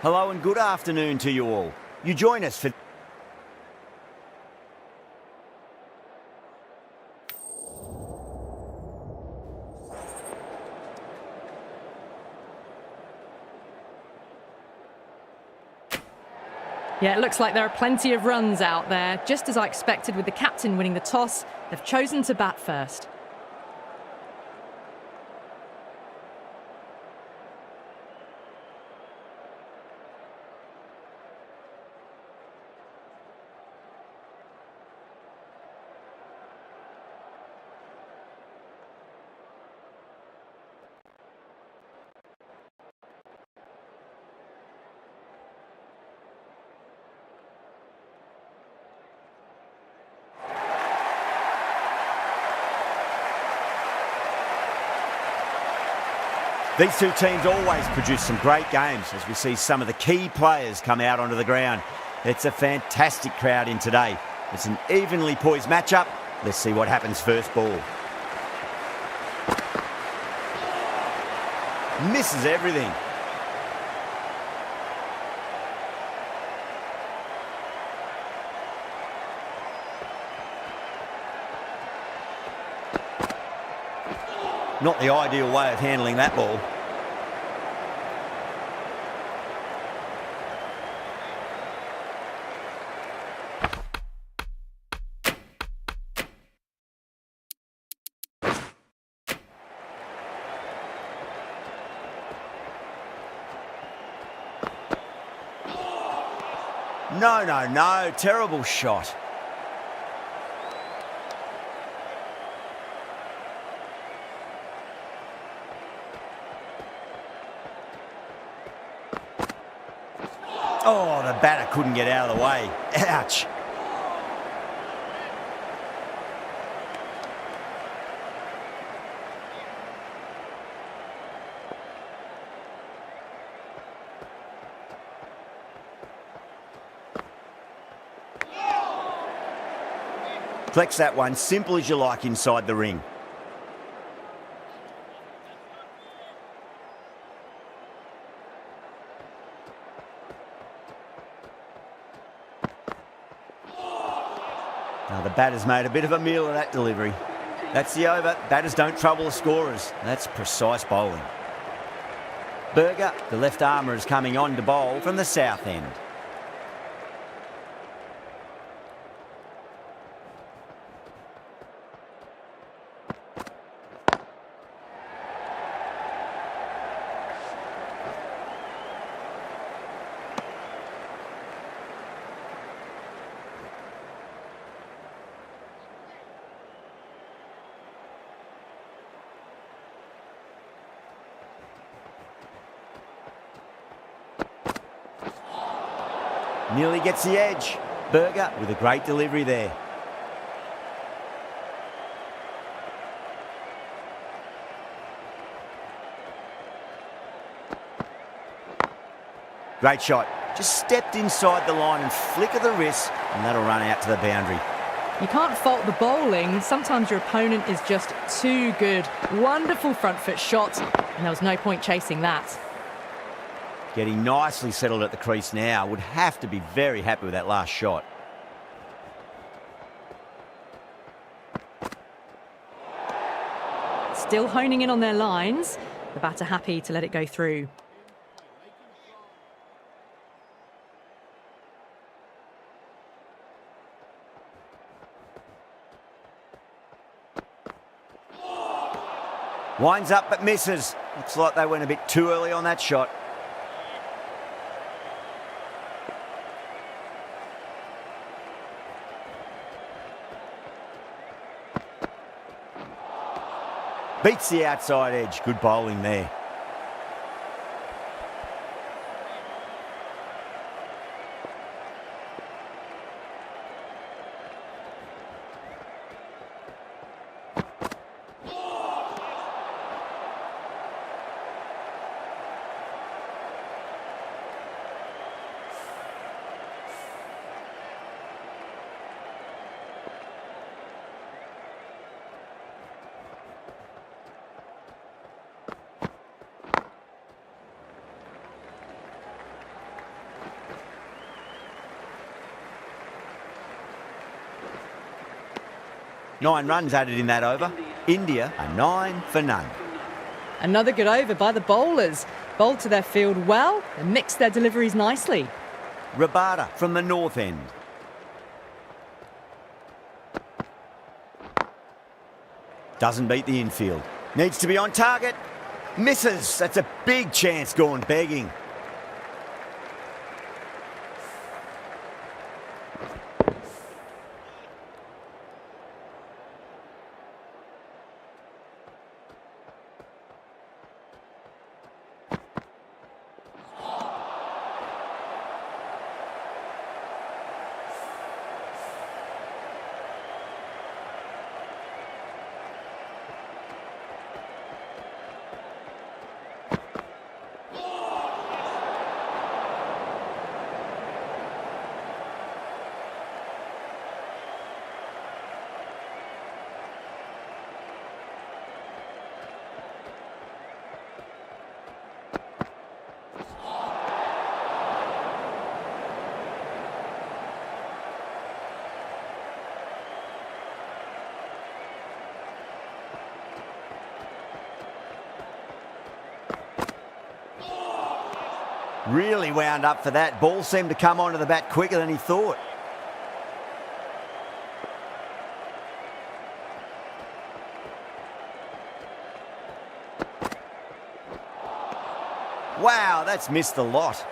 Hello and good afternoon to you all. You join us for... Yeah, it looks like there are plenty of runs out there. Just as I expected with the captain winning the toss, they've chosen to bat first. These two teams always produce some great games as we see some of the key players come out onto the ground. It's a fantastic crowd in today. It's an evenly poised matchup. Let's see what happens first ball. Misses everything. Not the ideal way of handling that ball. No. Terrible shot. Oh, the batter couldn't get out of the way. Ouch. Flex that one, simple as you like inside the ring. Now the batter's made a bit of a meal of that delivery. That's the over. Batters don't trouble the scorers. That's precise bowling. Berger, the left armour, is coming on to bowl from the south end. Nearly gets the edge. Berger with a great delivery there. Great shot. Just stepped inside the line and flick of the wrist, and that'll run out to the boundary. You can't fault the bowling. Sometimes your opponent is just too good. Wonderful front foot shot, and there was no point chasing that. Getting nicely settled at the crease now. Would have to be very happy with that last shot. Still honing in on their lines. The batter happy to let it go through. Winds up but misses. Looks like they went a bit too early on that shot. Beats the outside edge. Good bowling there. 9 runs added in that over. India are 9 for none. Another good over by the bowlers. Bowled to their field well and mixed their deliveries nicely. Rabada from the north end. Doesn't beat the infield. Needs to be on target. Misses. That's a big chance gone begging. Really wound up for that. Ball seemed to come onto the bat quicker than he thought. Wow, that's missed the lot.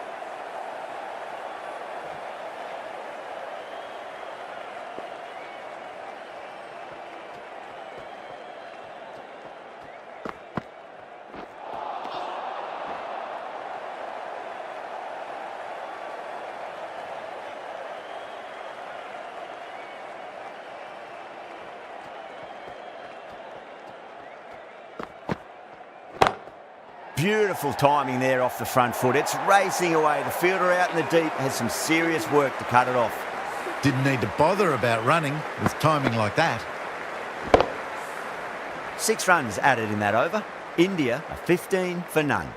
Beautiful timing there off the front foot. It's racing away. The fielder out in the deep has some serious work to cut it off. Didn't need to bother about running with timing like that. 6 runs added in that over. India are 15 for none.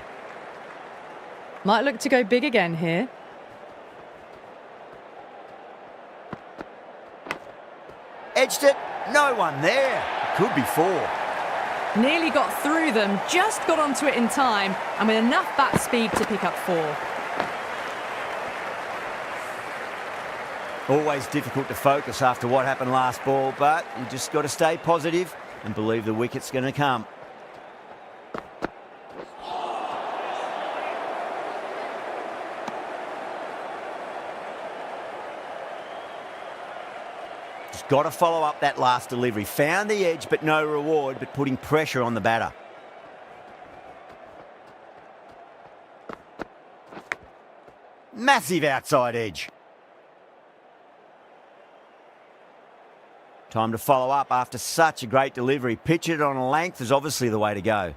Might look to go big again here. Edged it. No one there. Could be 4. Nearly got through them, just got onto it in time, and with enough bat speed to pick up 4. Always difficult to focus after what happened last ball, but you just got to stay positive and believe the wicket's going to come. Just got to follow up that last delivery. Found the edge, but no reward, but putting pressure on the batter. Massive outside edge. Time to follow up after such a great delivery. Pitch it on a length is obviously the way to go.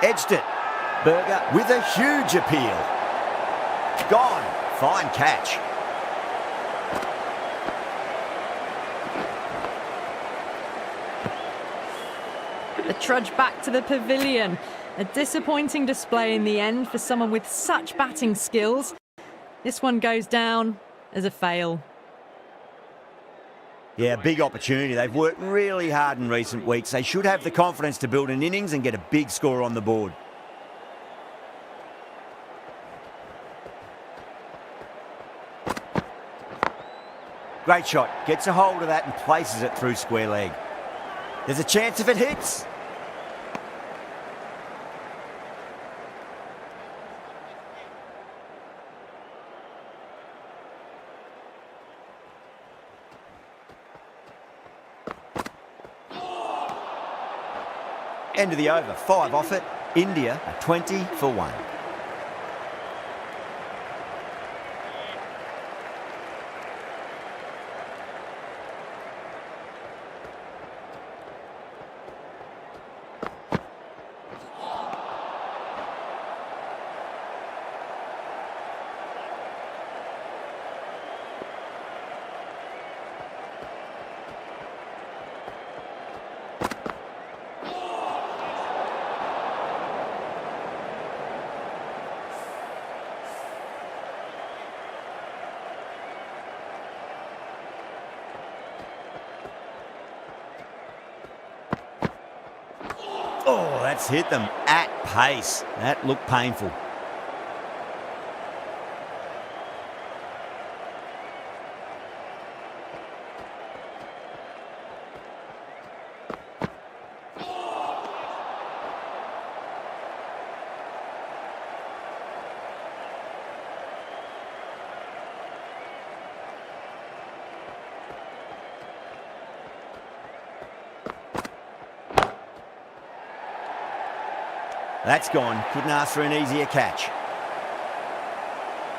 Edged it. Berger with a huge appeal. Gone. Fine catch. The trudge back to the pavilion. A disappointing display in the end for someone with such batting skills. This one goes down as a fail. Yeah, big opportunity. They've worked really hard in recent weeks. They should have the confidence to build an innings and get a big score on the board. Great shot. Gets a hold of that and places it through square leg. There's a chance if it hits. End of the over. 5 off it. India are 20 for 1. Oh, that's hit them at pace. That looked painful. That's gone. Couldn't ask for an easier catch.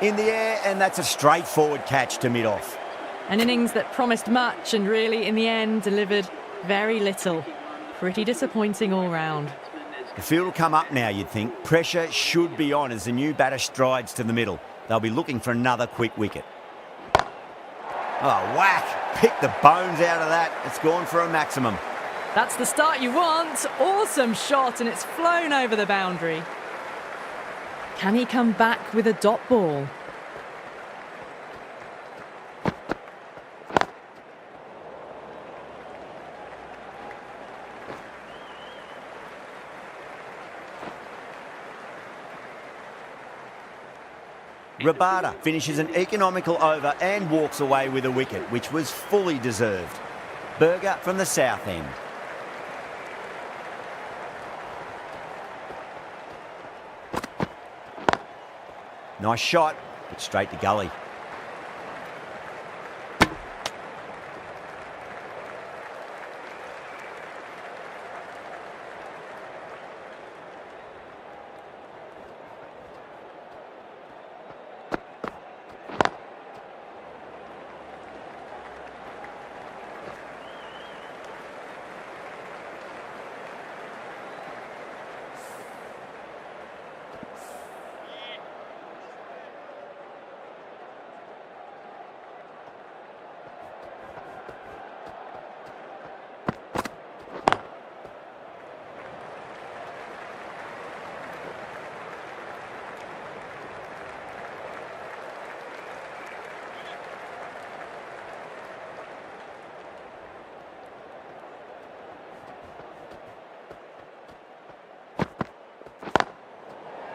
In the air, and that's a straightforward catch to mid-off. An innings that promised much and really, in the end, delivered very little. Pretty disappointing all round. The field will come up now, you'd think. Pressure should be on as the new batter strides to the middle. They'll be looking for another quick wicket. Oh, whack! Pick the bones out of that. It's gone for a maximum. That's the start you want. Awesome shot, and it's flown over the boundary. Can he come back with a dot ball? Rabada finishes an economical over and walks away with a wicket, which was fully deserved. Berger from the south end. Nice shot, but straight to gully.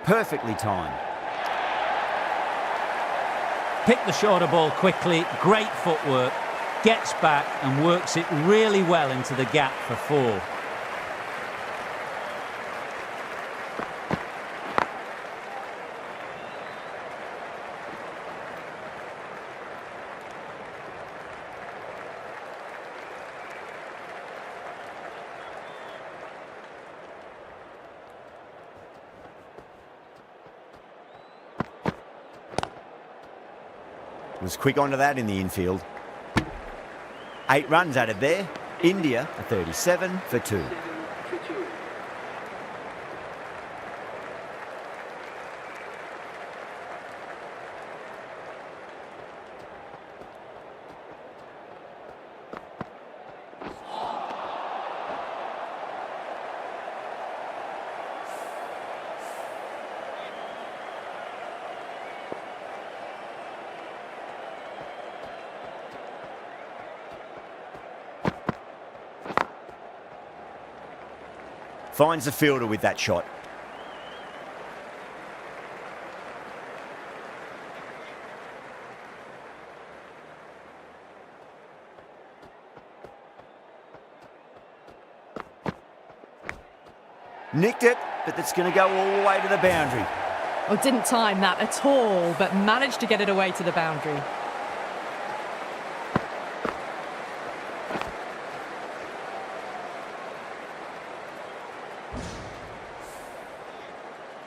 Perfectly timed. Picked the shorter ball quickly, great footwork, gets back and works it really well into the gap for 4. Was quick onto that in the infield. 8 runs added there. India a 37 for 2. Finds the fielder with that shot. Nicked it, but that's going to go all the way to the boundary. Oh, didn't time that at all, but managed to get it away to the boundary.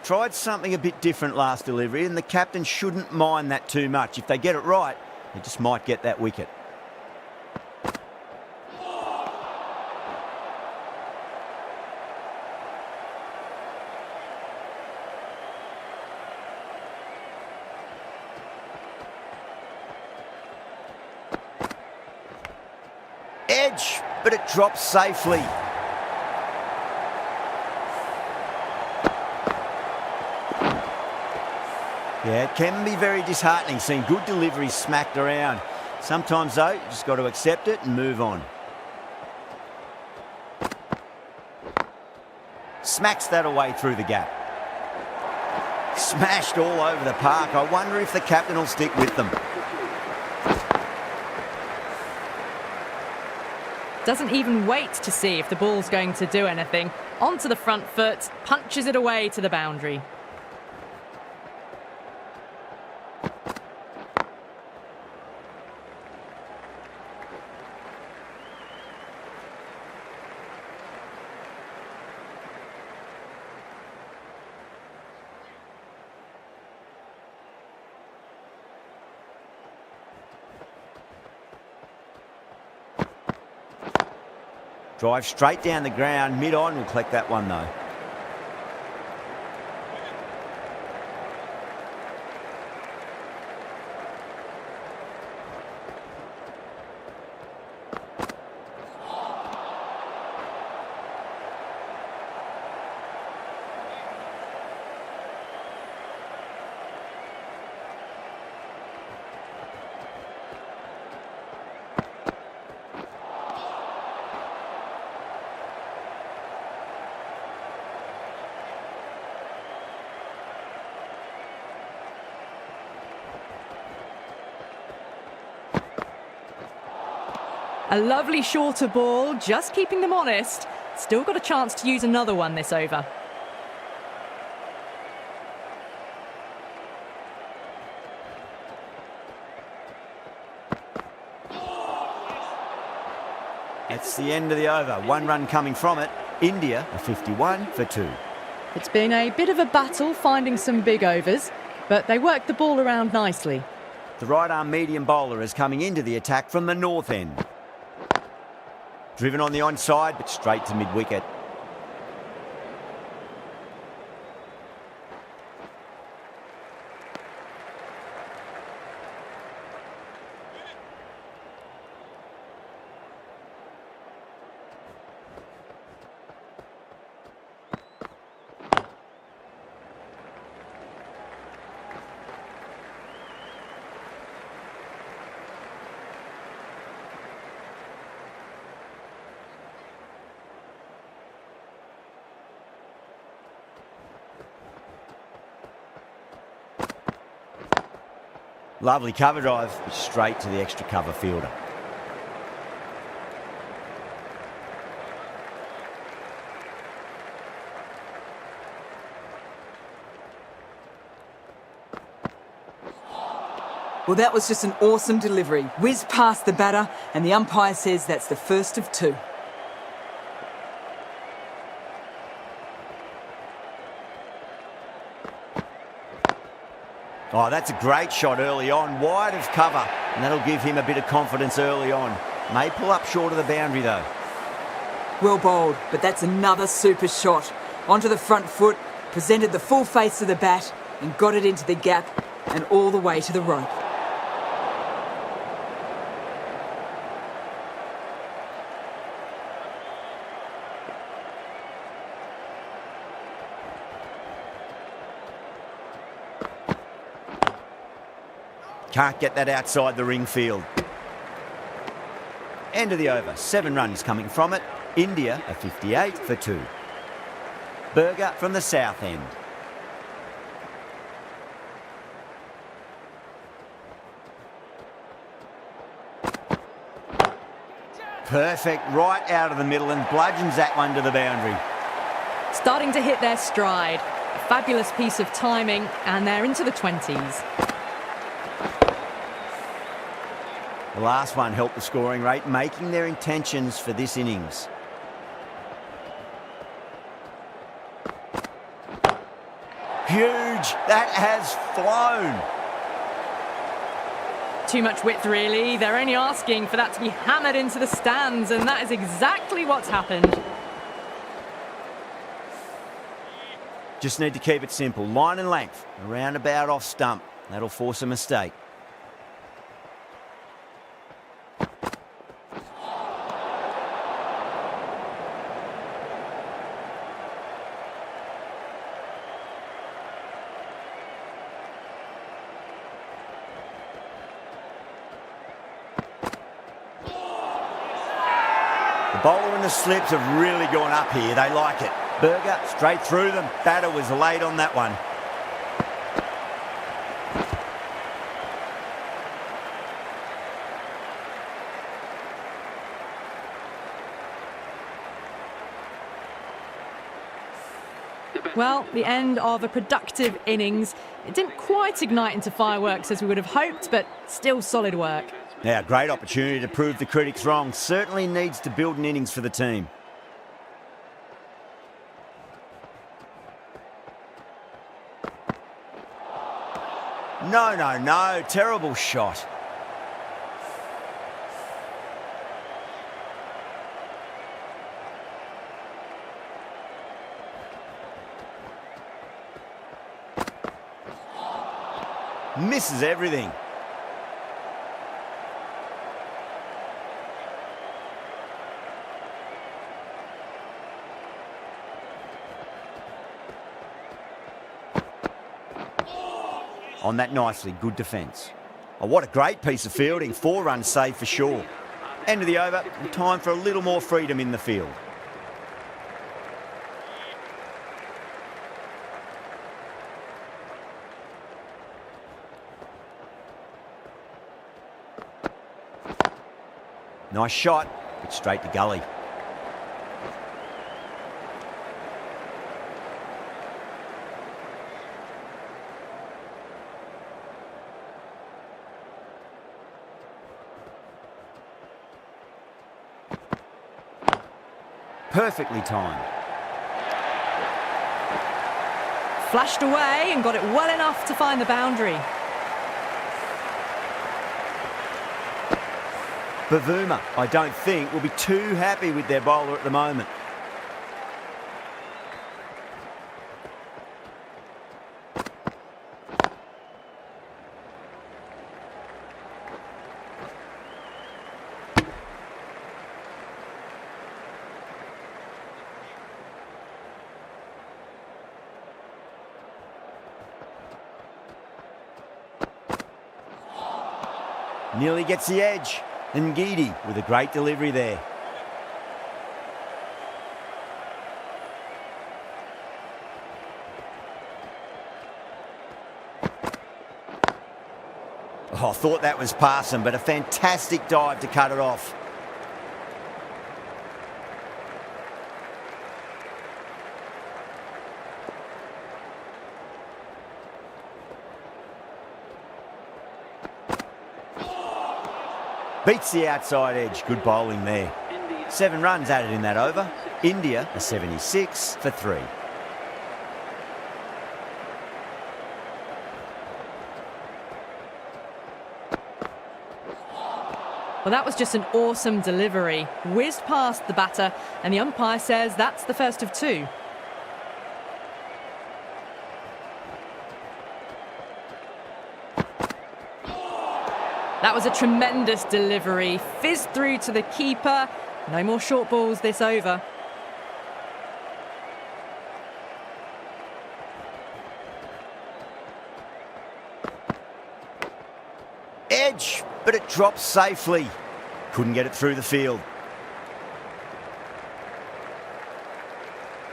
Tried something a bit different last delivery, and the captain shouldn't mind that too much. If they get it right, they just might get that wicket. Edge, but it drops safely. Yeah, it can be very disheartening seeing good deliveries smacked around. Sometimes, though, you just got to accept it and move on. Smacks that away through the gap. Smashed all over the park. I wonder if the captain will stick with them. Doesn't even wait to see if the ball's going to do anything. Onto the front foot, punches it away to the boundary. Drive straight down the ground. Mid-on will collect that one though. A lovely shorter ball, just keeping them honest. Still got a chance to use another one this over. That's the end of the over. One run coming from it. India are 51 for 2. It's been a bit of a battle finding some big overs, but they worked the ball around nicely. The right-arm medium bowler is coming into the attack from the north end. Driven on the onside, but straight to mid-wicket. Lovely cover drive, straight to the extra cover fielder. Well, that was just an awesome delivery. Whiz past the batter, and the umpire says that's the first of 2. Oh, that's a great shot early on, wide of cover, and that'll give him a bit of confidence early on. May pull up short of the boundary though. Well bowled, but that's another super shot. Onto the front foot, presented the full face of the bat, and got it into the gap, and all the way to the rope. Can't get that outside the ring field. End of the over. 7 runs coming from it. India are 58 for 2. Berger from the south end. Perfect, right out of the middle, and bludgeons that one to the boundary. Starting to hit their stride. A fabulous piece of timing, and they're into the 20s. The last one helped the scoring rate, making their intentions for this innings. Huge! That has flown! Too much width, really. They're only asking for that to be hammered into the stands, and that is exactly what's happened. Just need to keep it simple. Line and length, around about off stump. That'll force a mistake. The bowler and the slips have really gone up here. They like it. Berger straight through them. Batter was late on that one. Well, the end of a productive innings. It didn't quite ignite into fireworks as we would have hoped, but still solid work. Now, great opportunity to prove the critics wrong. Certainly needs to build an innings for the team. No. Terrible shot. Misses everything. On that nicely, good defence. Oh, what a great piece of fielding. 4 runs saved for sure. End of the over, time for a little more freedom in the field. Nice shot, but straight to gully. Perfectly timed. Flashed away and got it well enough to find the boundary. Bavuma, I don't think, will be too happy with their bowler at the moment. Nearly gets the edge. And Gidi with a great delivery there. Oh, I thought that was passing, but a fantastic dive to cut it off. Beats the outside edge. Good bowling there. 7 runs added in that over. India a 76 for 3. Well, that was just an awesome delivery. Whizzed past the batter, and the umpire says that's the first of 2. That was a tremendous delivery. Fizzed through to the keeper. No more short balls this over. Edge, but it drops safely. Couldn't get it through the field.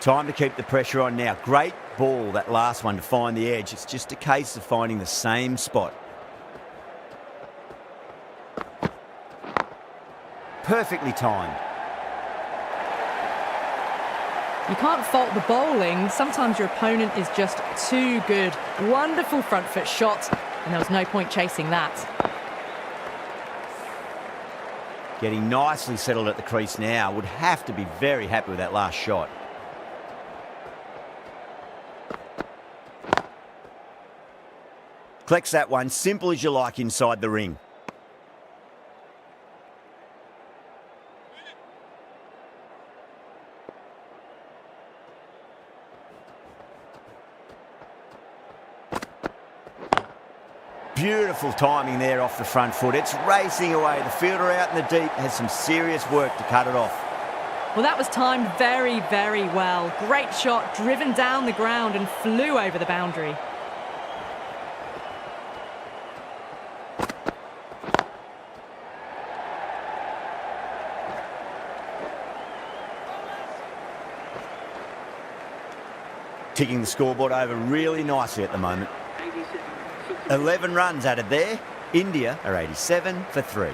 Time to keep the pressure on now. Great ball, that last one, to find the edge. It's just a case of finding the same spot. Perfectly timed. You can't fault the bowling. Sometimes your opponent is just too good. Wonderful front foot shot, and there was no point chasing that. Getting nicely settled at the crease now. Would have to be very happy with that last shot. Collects that one, simple as you like inside the ring. Beautiful timing there off the front foot. It's racing away. The fielder out in the deep has some serious work to cut it off. Well, that was timed very, very well. Great shot, driven down the ground and flew over the boundary. ticking the scoreboard over really nicely at the moment. 11 runs added there. India are 87 for 3.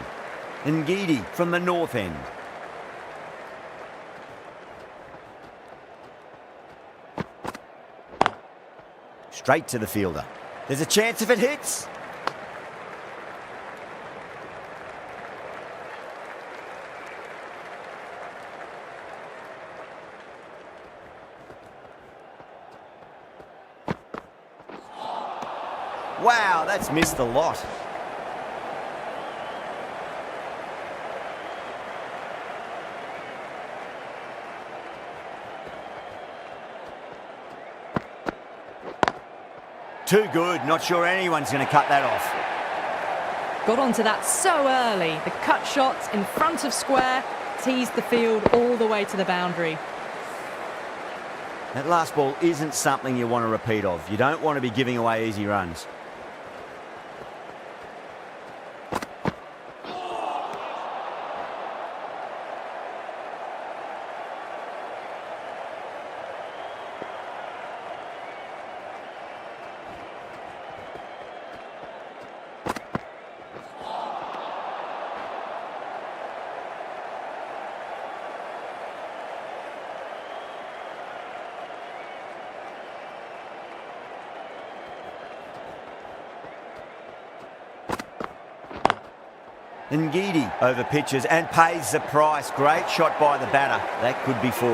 Ngidi from the north end. Straight to the fielder. There's a chance if it hits. Wow, that's missed a lot. Too good. Not sure anyone's going to cut that off. Got onto that so early. The cut shot in front of square teased the field all the way to the boundary. That last ball isn't something you want to repeat of. You don't want to be giving away easy runs. Ngidi over pitches and pays the price. Great shot by the batter. That could be 4.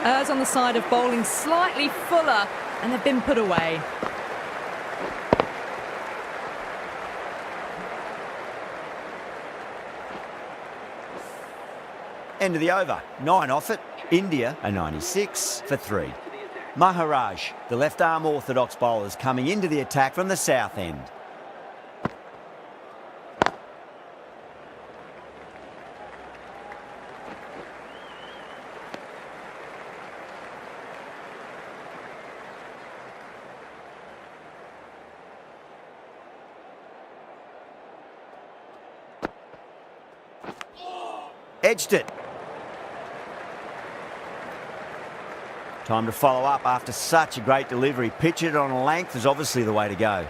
Errs on the side of bowling slightly fuller, and they've been put away. End of the over. 9 off it. India are 96 for 3. Maharaj, the left-arm orthodox bowlers, coming into the attack from the south end. Edged it. Time to follow up after such a great delivery. Pitch it on a length is obviously the way to go.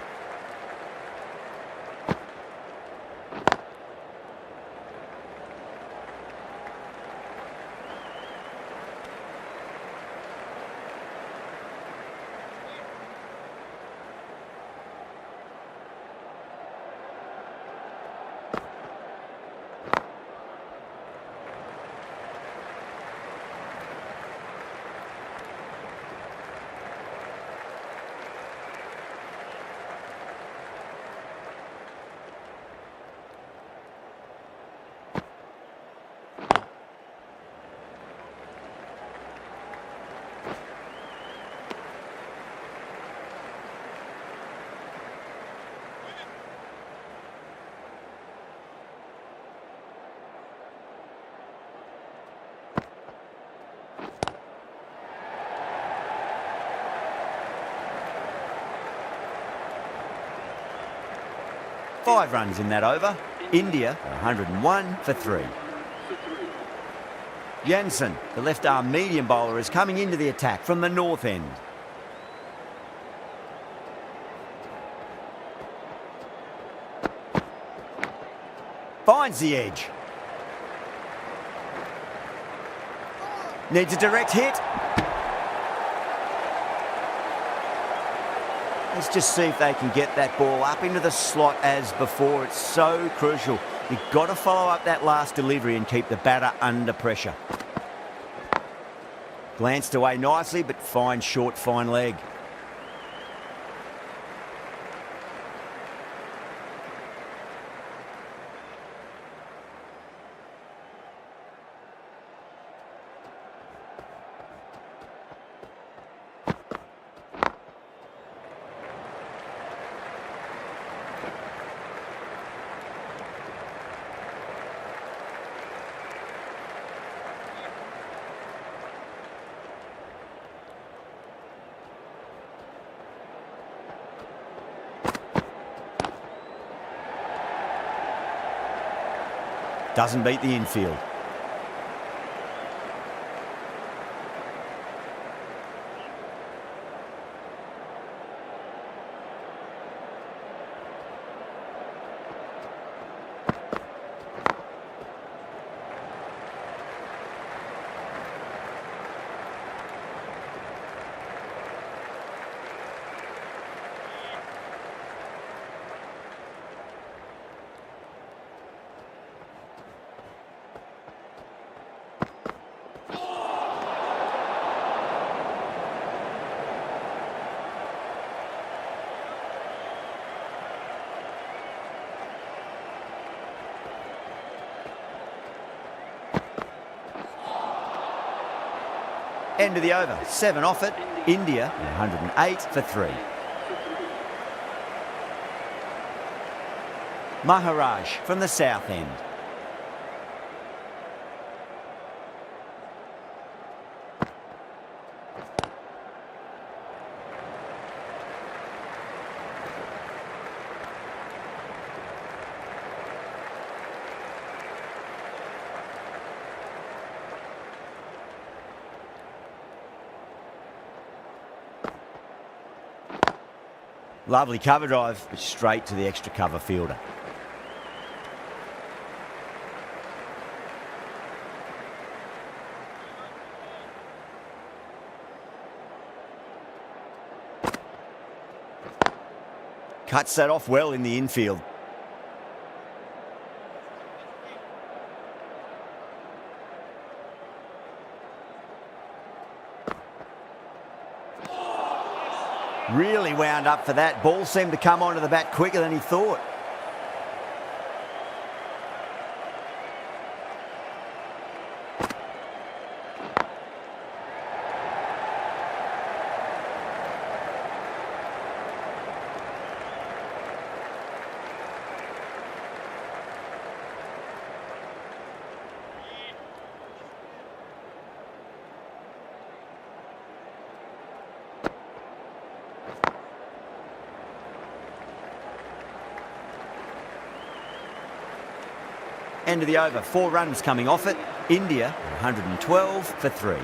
Five runs in that over. India are 101 for 3. Jansen, the left-arm medium bowler, is coming into the attack from the north end. Finds the edge. Needs a direct hit. Let's just see if they can get that ball up into the slot as before. It's so crucial. You've got to follow up that last delivery and keep the batter under pressure. Glanced away nicely, but fine short, fine leg. Doesn't beat the infield. End of the over, 7 off it. India, 108 for 3. Maharaj from the south end. Lovely cover drive, but straight to the extra cover fielder. Cuts that off well in the infield. Really wound up for that. Ball seemed to come onto the bat quicker than he thought. End of the over, 4 runs coming off it. India, 112 for 3.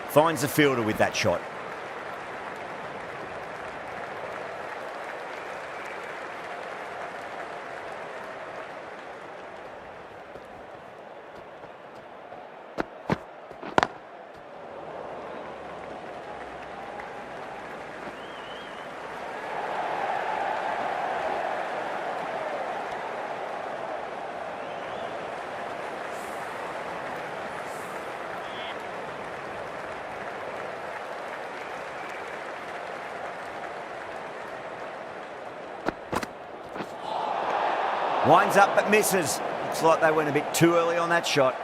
Finds the fielder with that shot. Winds up but misses. Looks like they went a bit too early on that shot.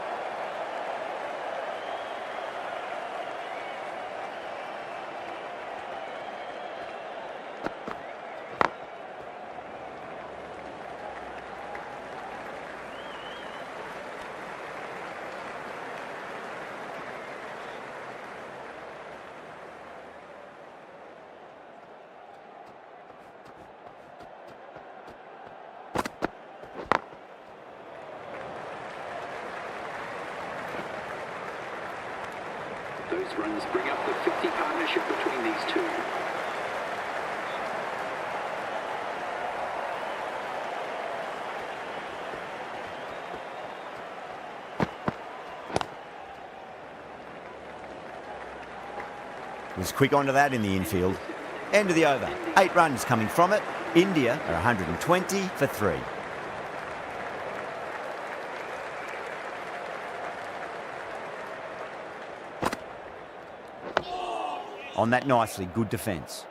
Those runs bring up the 50 partnership between these two. Was quick onto that in the infield. End of the over, 8 runs coming from it. India are 120 for 3. On that nicely, good defence.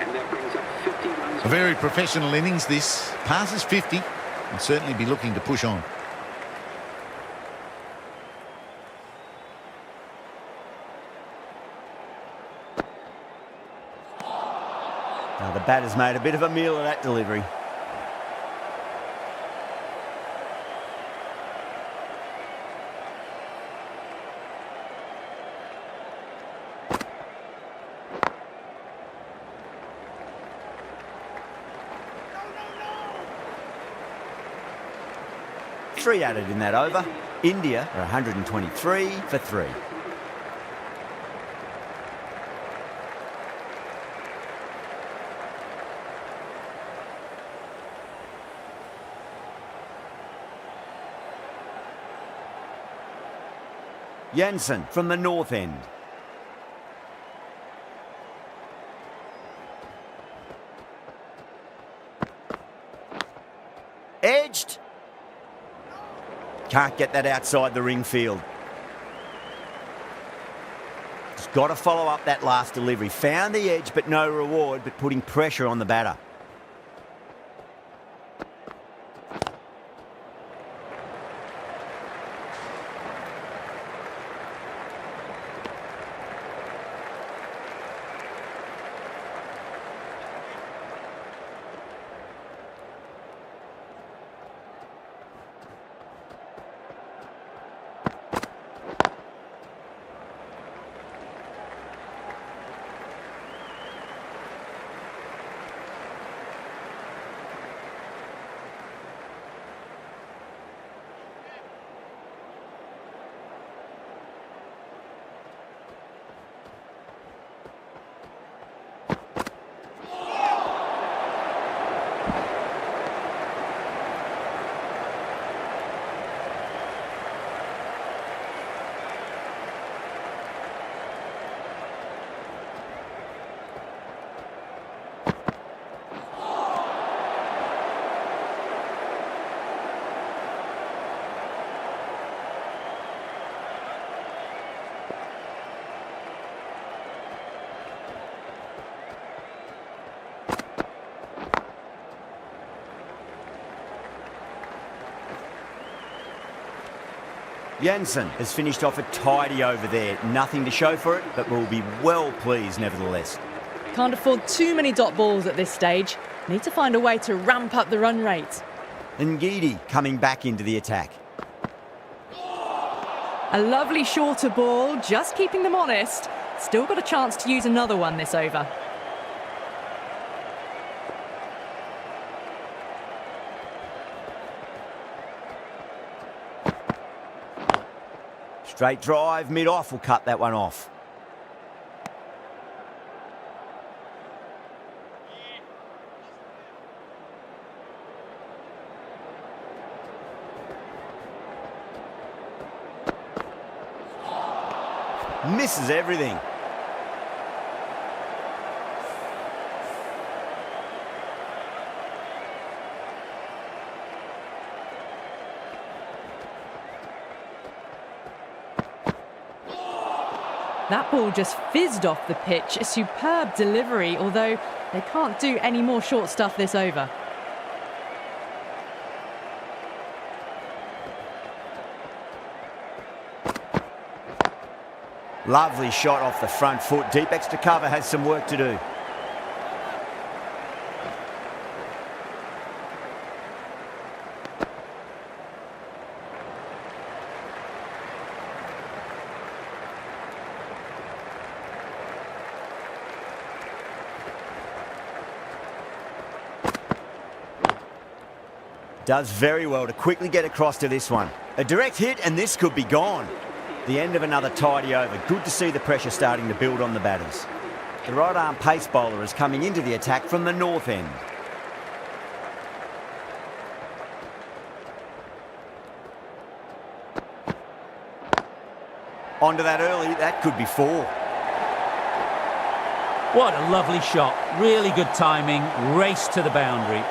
And that brings up 50 runs. A very professional innings this. Passes 50. and certainly be looking to push on. Now the batter's made a bit of a meal of that delivery. Three added in that over. India are 123 for 3. Jansen from the north end. Edged. Can't get that outside the ring field. Just got to follow up that last delivery. Found the edge, but no reward, but putting pressure on the batter. Jansen has finished off a tidy over there. Nothing to show for it, but will be well pleased nevertheless. Can't afford too many dot balls at this stage. Need to find a way to ramp up the run rate. And Ngidi coming back into the attack. A lovely shorter ball, just keeping them honest. Still got a chance to use another one this over. Straight drive, mid-off will cut that one off. Misses everything. That ball just fizzed off the pitch. A superb delivery, although they can't do any more short stuff this over. Lovely shot off the front foot. Deep extra cover has some work to do. Does very well to quickly get across to this one. A direct hit and this could be gone. The end of another tidy over. Good to see the pressure starting to build on the batters. The right arm pace bowler is coming into the attack from the north end. Onto that early, that could be 4. What a lovely shot. Really good timing. Race to the boundary.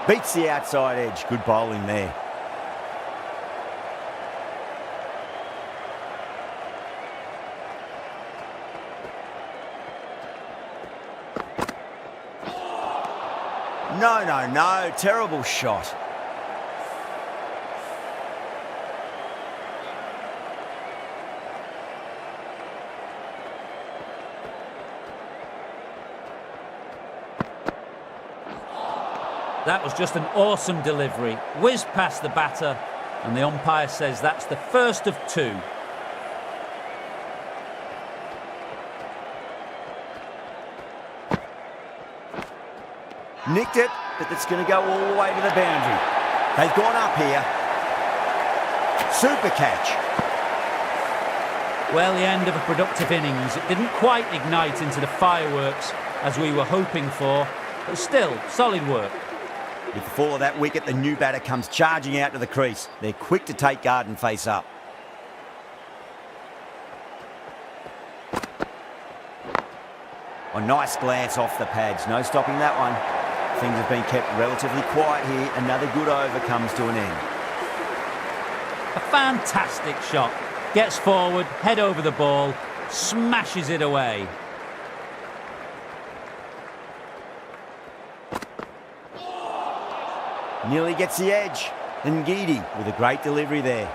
Beats the outside edge. Good bowling there. No, no, no. Terrible shot. That was just an awesome delivery. Whizzed past the batter, and the umpire says that's the first of two. Nicked it, but it's going to go all the way to the boundary. They've gone up here. Super catch. Well, the end of a productive innings. It didn't quite ignite into the fireworks as we were hoping for, but still, solid work. With the fall of that wicket, the new batter comes charging out to the crease. They're quick to take guard and face up. A nice glance off the pads. No stopping that one. Things have been kept relatively quiet here. Another good over comes to an end. A fantastic shot. Gets forward, head over the ball, smashes it away. Nearly gets the edge. And Ngidi with a great delivery there.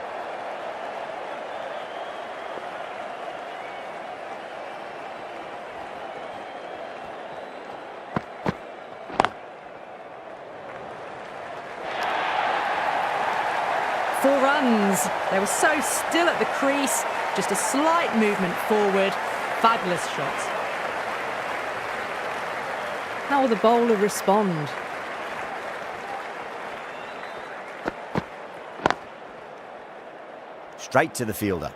Four runs. They were so still at the crease. Just a slight movement forward. Fabulous shot. How will the bowler respond? Straight to the fielder.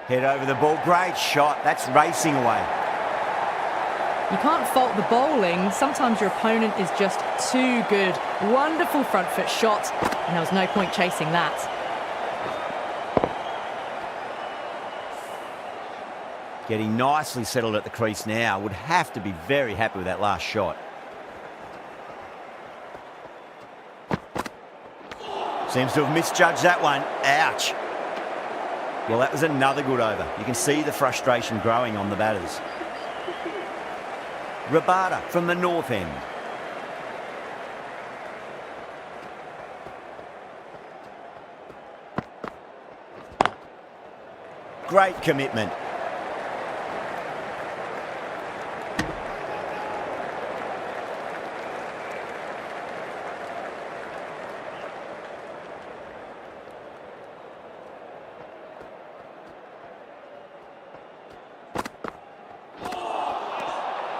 Head over the ball. Great shot. That's racing away. You can't fault the bowling. Sometimes your opponent is just too good. Wonderful front foot shot, and there was no point chasing that. Getting nicely settled at the crease now. Would have to be very happy with that last shot. Seems to have misjudged that one. Ouch. Well, that was another good over. You can see the frustration growing on the batters. Rabada from the north end. Great commitment.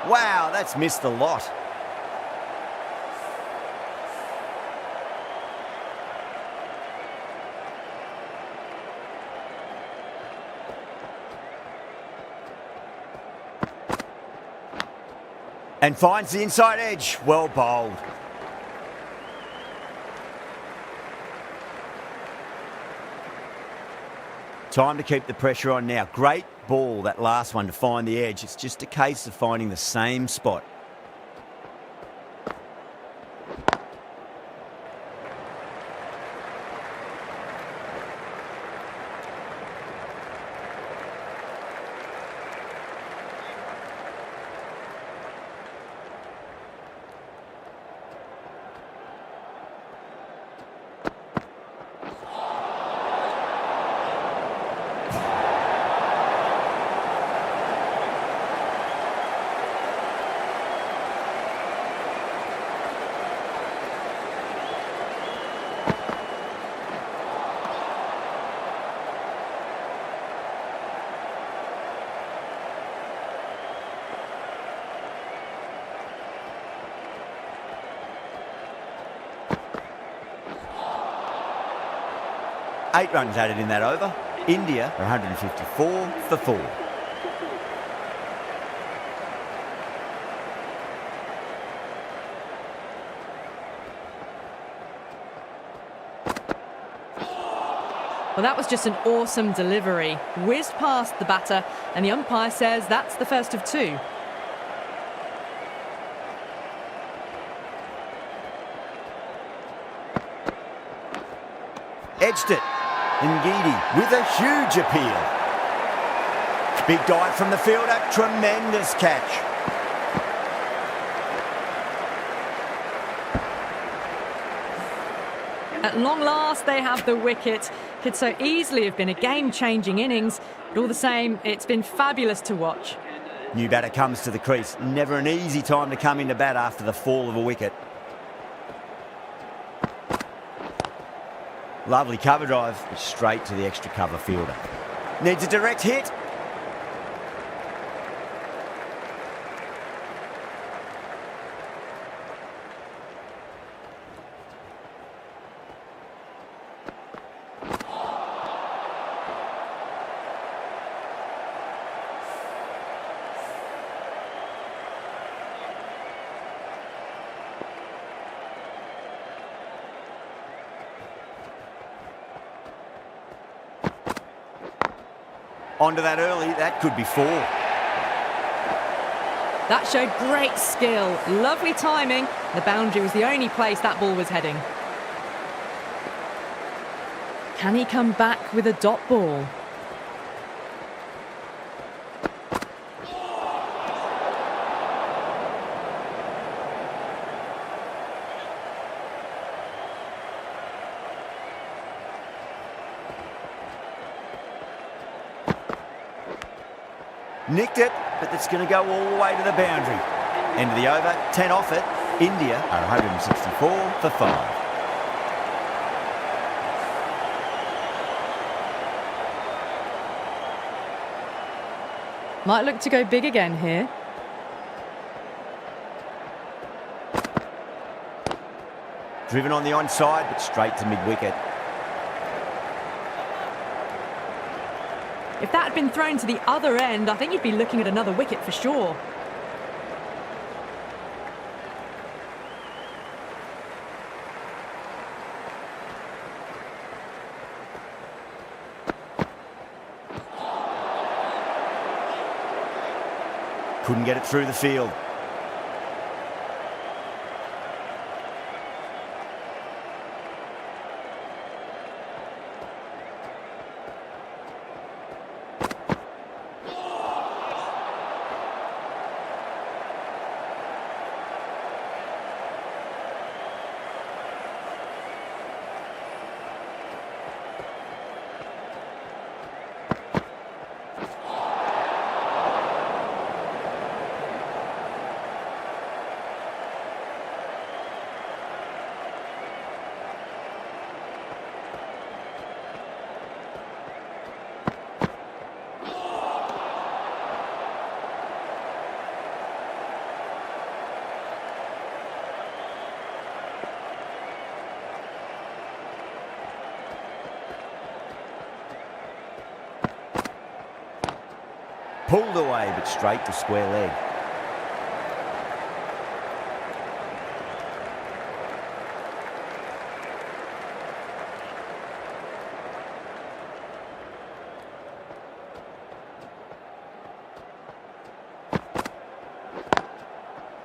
Wow, that's missed a lot. And finds the inside edge. Well bowled. Time to keep the pressure on now. Great ball, that last one, to find the edge. It's just a case of finding the same spot. Eight runs added in that over. India are 154 for 4. Well, that was just an awesome delivery. Whizzed past the batter, and the umpire says that's the first of two. Edged it. Ngidi with a huge appeal. Big dive from the fielder. Tremendous catch. At long last, they have the wicket. Could so easily have been a game-changing innings, but all the same, it's been fabulous to watch. New batter comes to the crease. Never an easy time to come into bat after the fall of a wicket. Lovely cover drive, straight to the extra cover fielder. Needs a direct hit. Onto that early, that could be four. That showed great skill, lovely timing. The boundary was the only place that ball was heading. Can he come back with a dot ball? Nicked it, but it's going to go all the way to the boundary. End of the over, 10 off it. India are 164 for 5. Might look to go big again here. Driven on the onside, but straight to mid-wicket. If that had been thrown to the other end, I think you'd be looking at another wicket for sure. Couldn't get it through the field. Pulled away, but straight to square leg.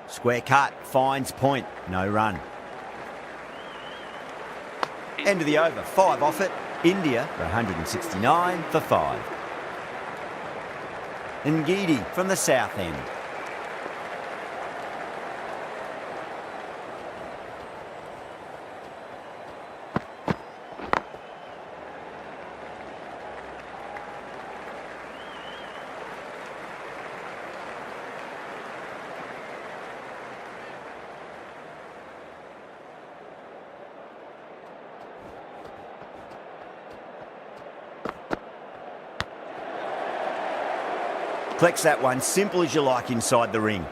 Square cut, finds point, no run. End of the over, 5 off it. India for 169 for 5. Ngidi from the south end. Collects that one, simple as you like inside the ring.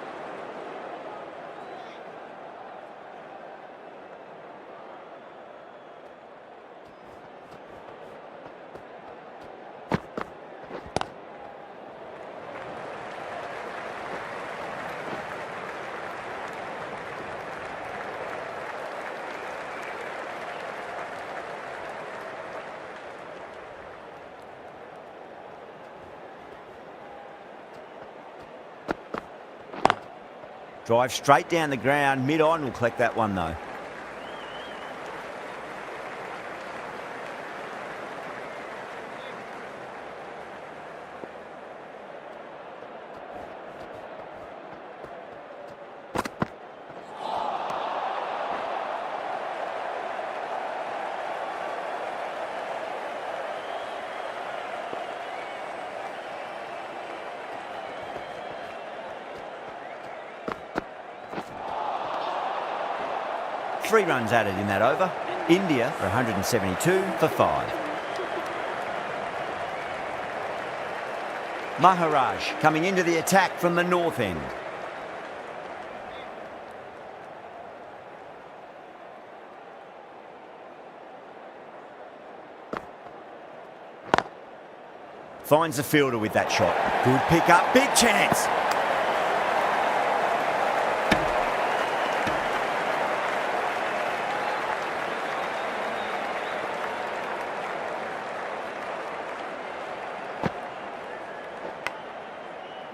Drive straight down the ground. Mid-on will collect that one, though. Three runs added in that over. India are 172 for 5. Maharaj coming into the attack from the north end. Finds the fielder with that shot. Good pick up, big chance.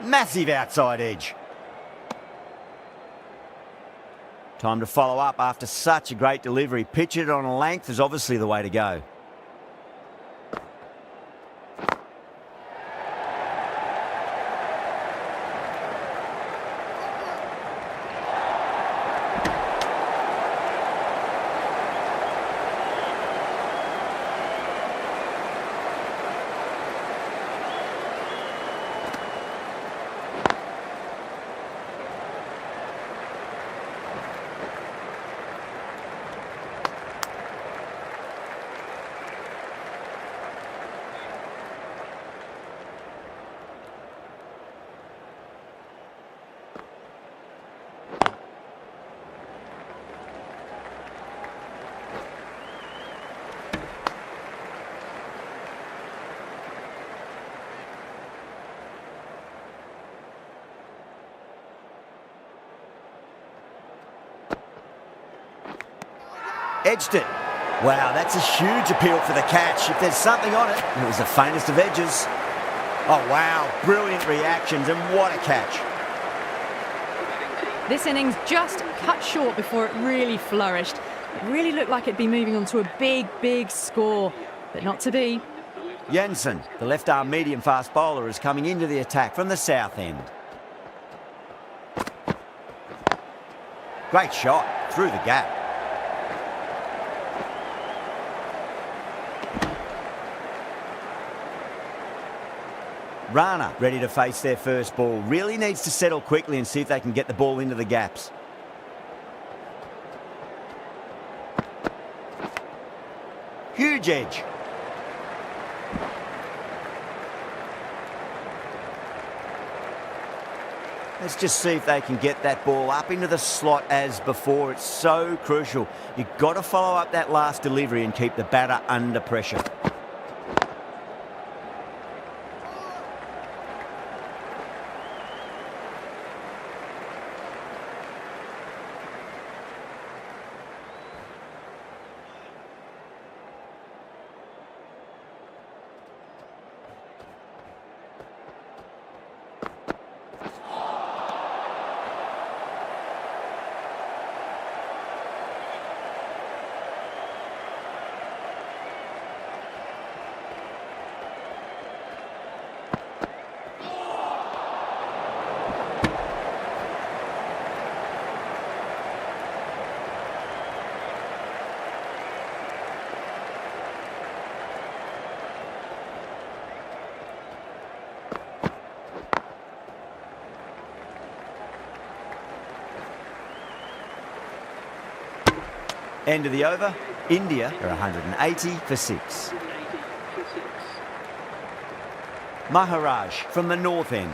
Massive outside edge. Time to follow up after such a great delivery. Pitch it on a length is obviously the way to go. Edged it. Wow, that's a huge appeal for the catch. If there's something on it, it was the faintest of edges. Oh, wow. Brilliant reactions, and what a catch. This innings just cut short before it really flourished. It really looked like it'd be moving on to a big, big score, but not to be. Jensen, the left-arm medium-fast bowler, is coming into the attack from the south end. Great shot through the gap. RANA ready to face their first ball. Really needs to settle quickly and see if they can get the ball into the gaps. Huge edge. Let's just see if they can get that ball up into the slot as before. It's so crucial. You've got to follow up that last delivery and keep the batter under pressure. End of the over. India are 180 for 6. Maharaj from the north end.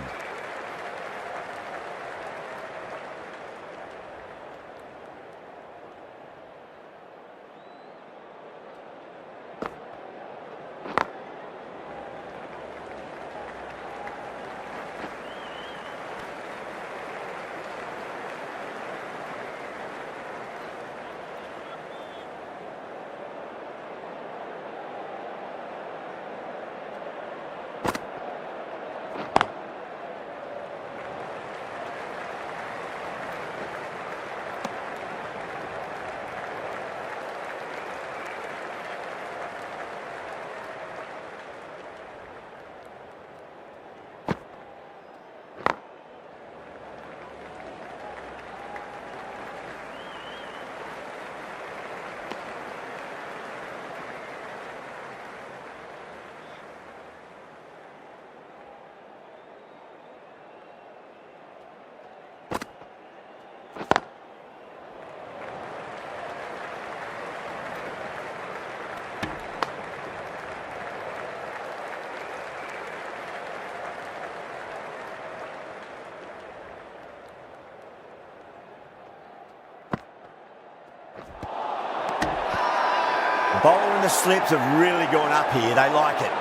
And the slips have really gone up here. They like it.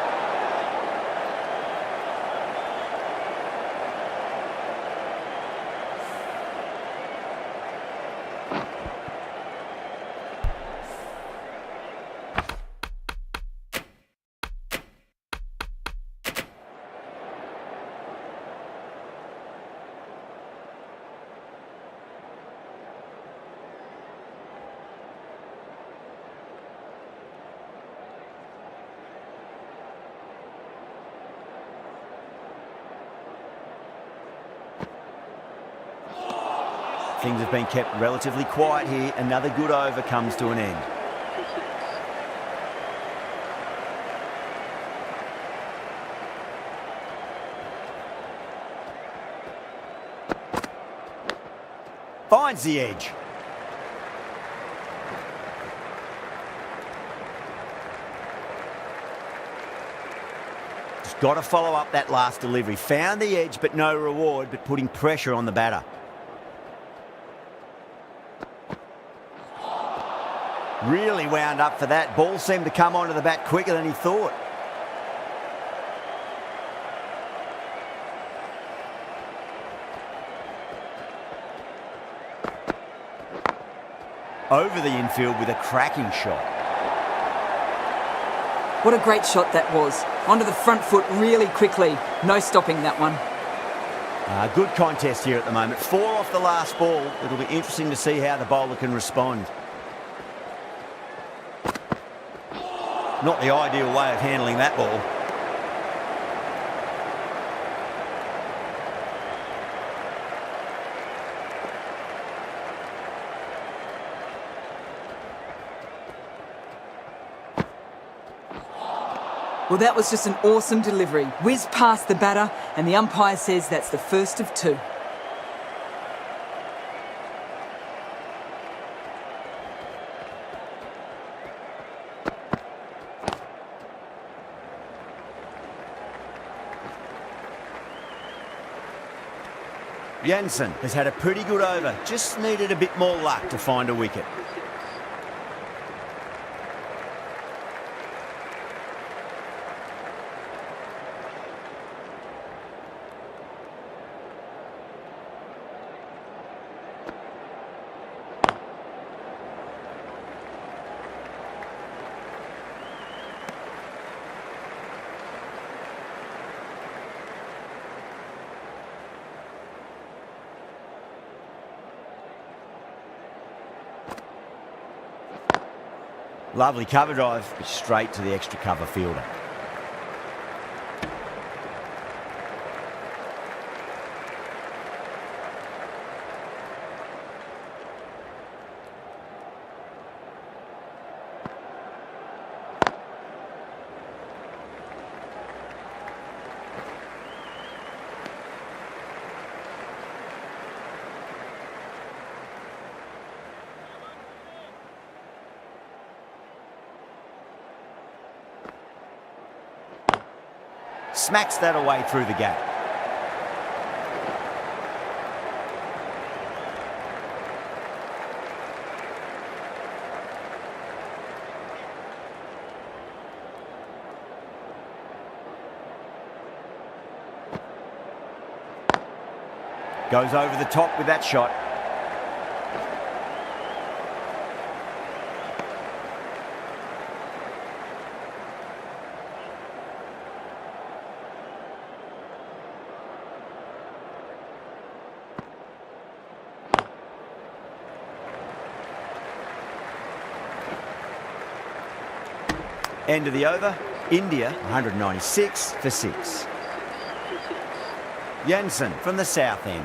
Things have been kept relatively quiet here. Another good over comes to an end. Finds the edge. Just got to follow up that last delivery. Found the edge, but no reward, but putting pressure on the batter. Really wound up for that. Ball seemed to come onto the bat quicker than he thought. Over the infield with a cracking shot. What a great shot that was. Onto the front foot really quickly. No stopping that one. Good contest here at the moment. 4 off the last ball. It'll be interesting to see how the bowler can respond. Not the ideal way of handling that ball. Well, that was just an awesome delivery. Whiz past the batter, and the umpire says that's the first of 2. Jansen has had a pretty good over. Just needed a bit more luck to find a wicket. Lovely cover drive, but straight to the extra cover fielder. Smacks that away through the gap. Goes over the top with that shot. End of the over. India 196 for 6. Jansen from the south end.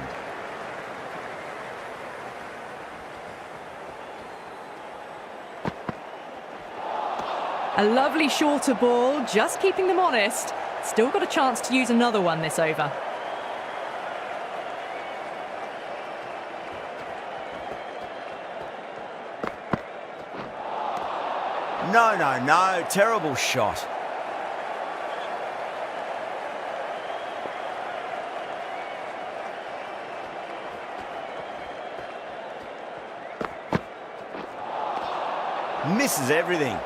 A lovely shorter ball, just keeping them honest. Still got a chance to use another one this over. No. Terrible shot. Misses everything.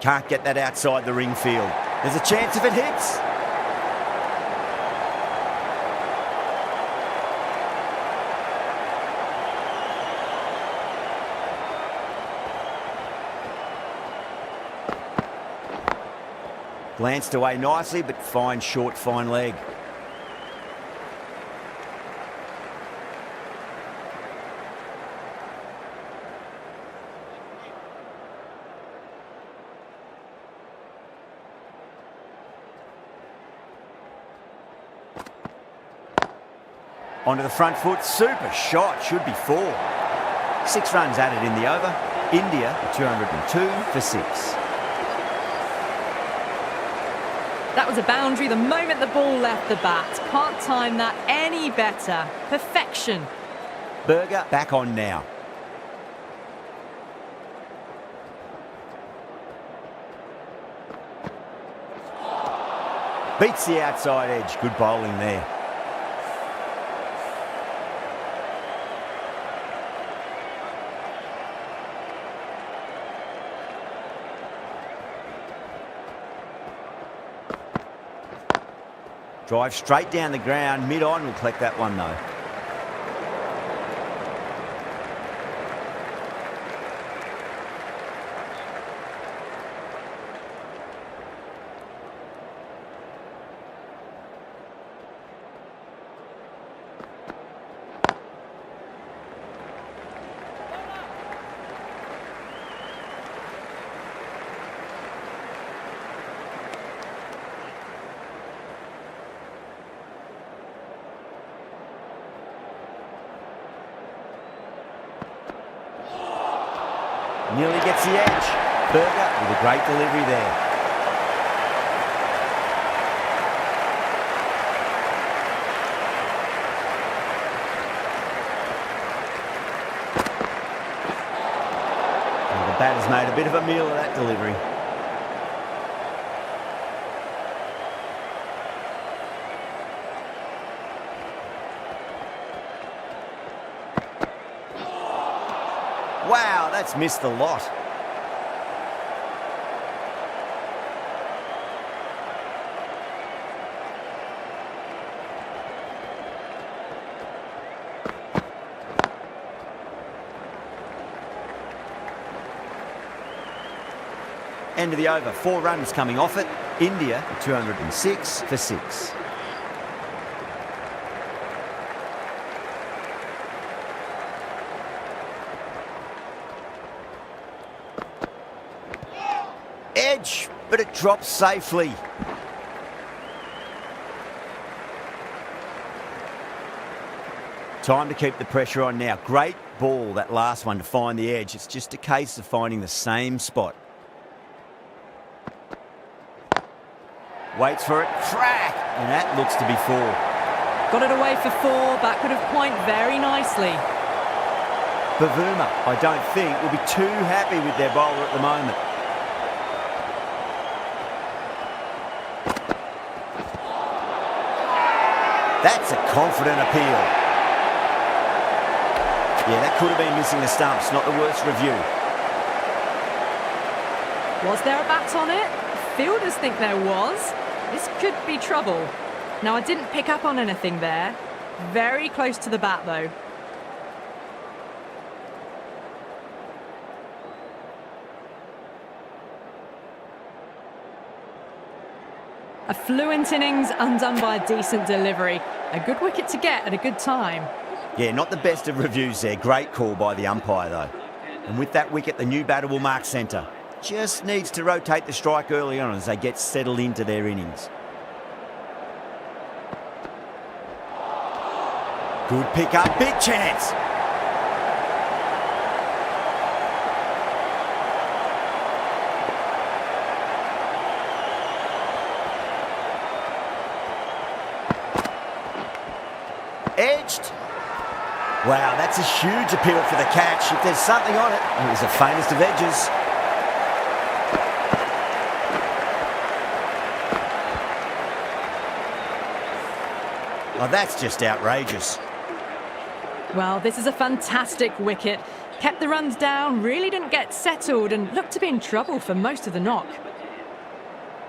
Can't get that outside the ring field. There's a chance if it hits. Glanced away nicely, but fine short, fine leg. Onto the front foot, super shot, should be 4. 6 runs added in the over. India 202 for 6. That was a boundary the moment the ball left the bat. Can't time that any better. Perfection. Berger back on now. Beats the outside edge. Good bowling there. Drive straight down the ground, mid-on, will collect that one though. Nearly gets the edge. Berger with a great delivery there. And the batter's made a bit of a meal of that delivery. Wow, that's missed the lot. End of the over, 4 runs coming off it. India 206 for 6. Edge, but it drops safely. Time to keep the pressure on now. Great ball, that last one, to find the edge. It's just a case of finding the same spot. Waits for it, crack, and that looks to be 4. Got it away for 4, backward of point very nicely. Bavuma, I don't think, will be too happy with their bowler at the moment. That's a confident appeal. Yeah, that could have been missing the stumps, not the worst review. Was there a bat on it? Fielders think there was. This could be trouble. Now, I didn't pick up on anything there. Very close to the bat, though. A fluent innings undone by a decent delivery. A good wicket to get at a good time. Yeah, not the best of reviews there. Great call by the umpire, though. And with that wicket, the new batter will mark centre. Just needs to rotate the strike early on as they get settled into their innings. Good pick up, big chance. Edged. Wow, that's a huge appeal for the catch. If there's something on it, it was the faintest of edges. Oh, that's just outrageous. Well, this is a fantastic wicket. Kept the runs down, really didn't get settled and looked to be in trouble for most of the knock.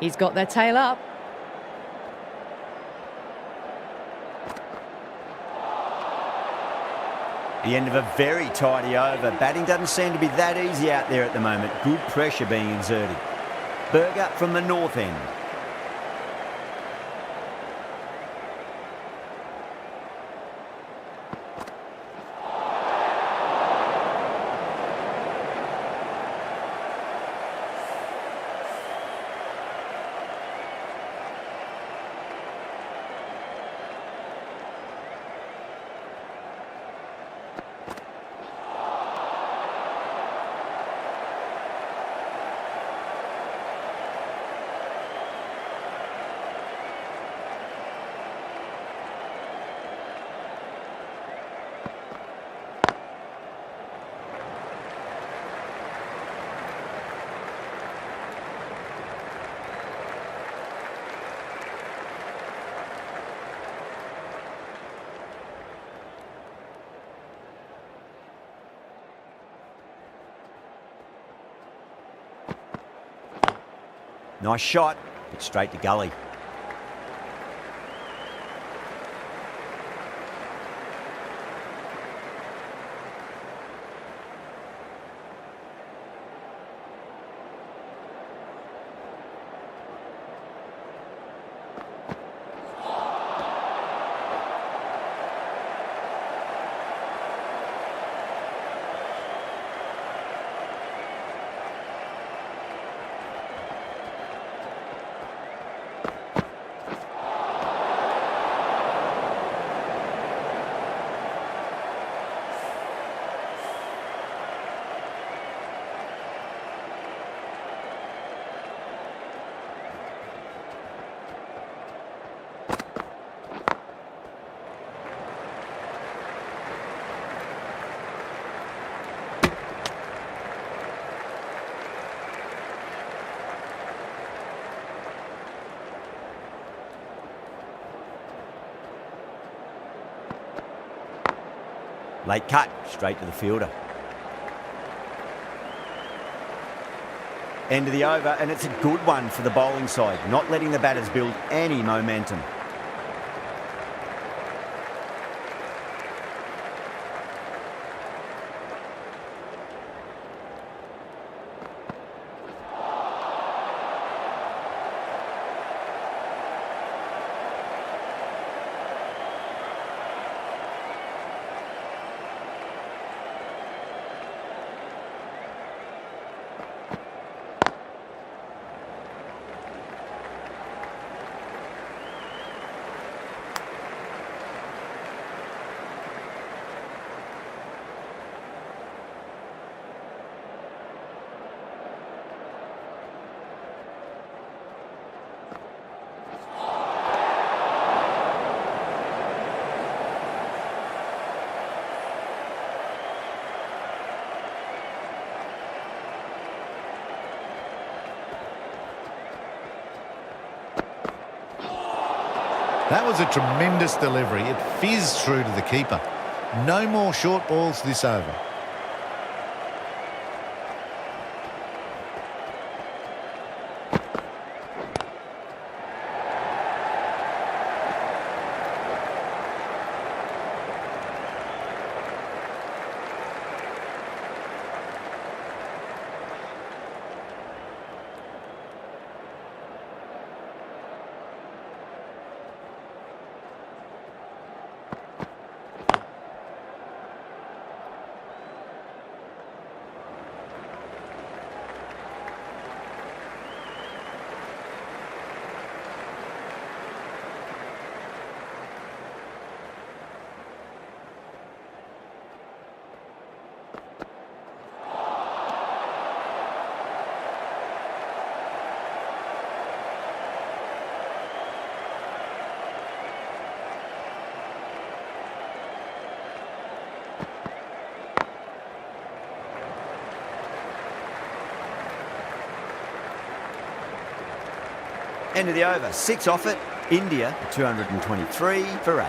He's got their tail up. The end of a very tidy over. Batting doesn't seem to be that easy out there at the moment. Good pressure being exerted. Berger from the north end. Nice shot, but straight to gully. Late cut, straight to the fielder. End of the over, and it's a good one for the bowling side, not letting the batters build any momentum. That was a tremendous delivery. It fizzed through to the keeper. No more short balls this over. End of the over, 6 off it. India, 223 for 8.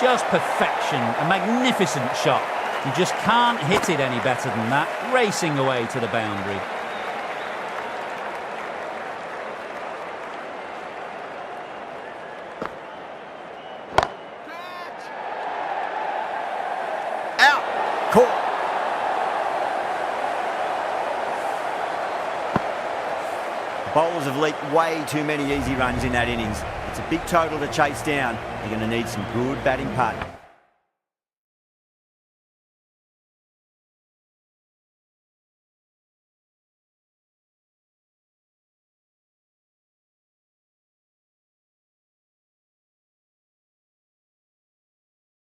Just perfection, a magnificent shot. You just can't hit it any better than that, racing away to the boundary. Out! Caught! The bowlers have leaked way too many easy runs in that innings. It's a big total to chase down. They're going to need some good batting partners.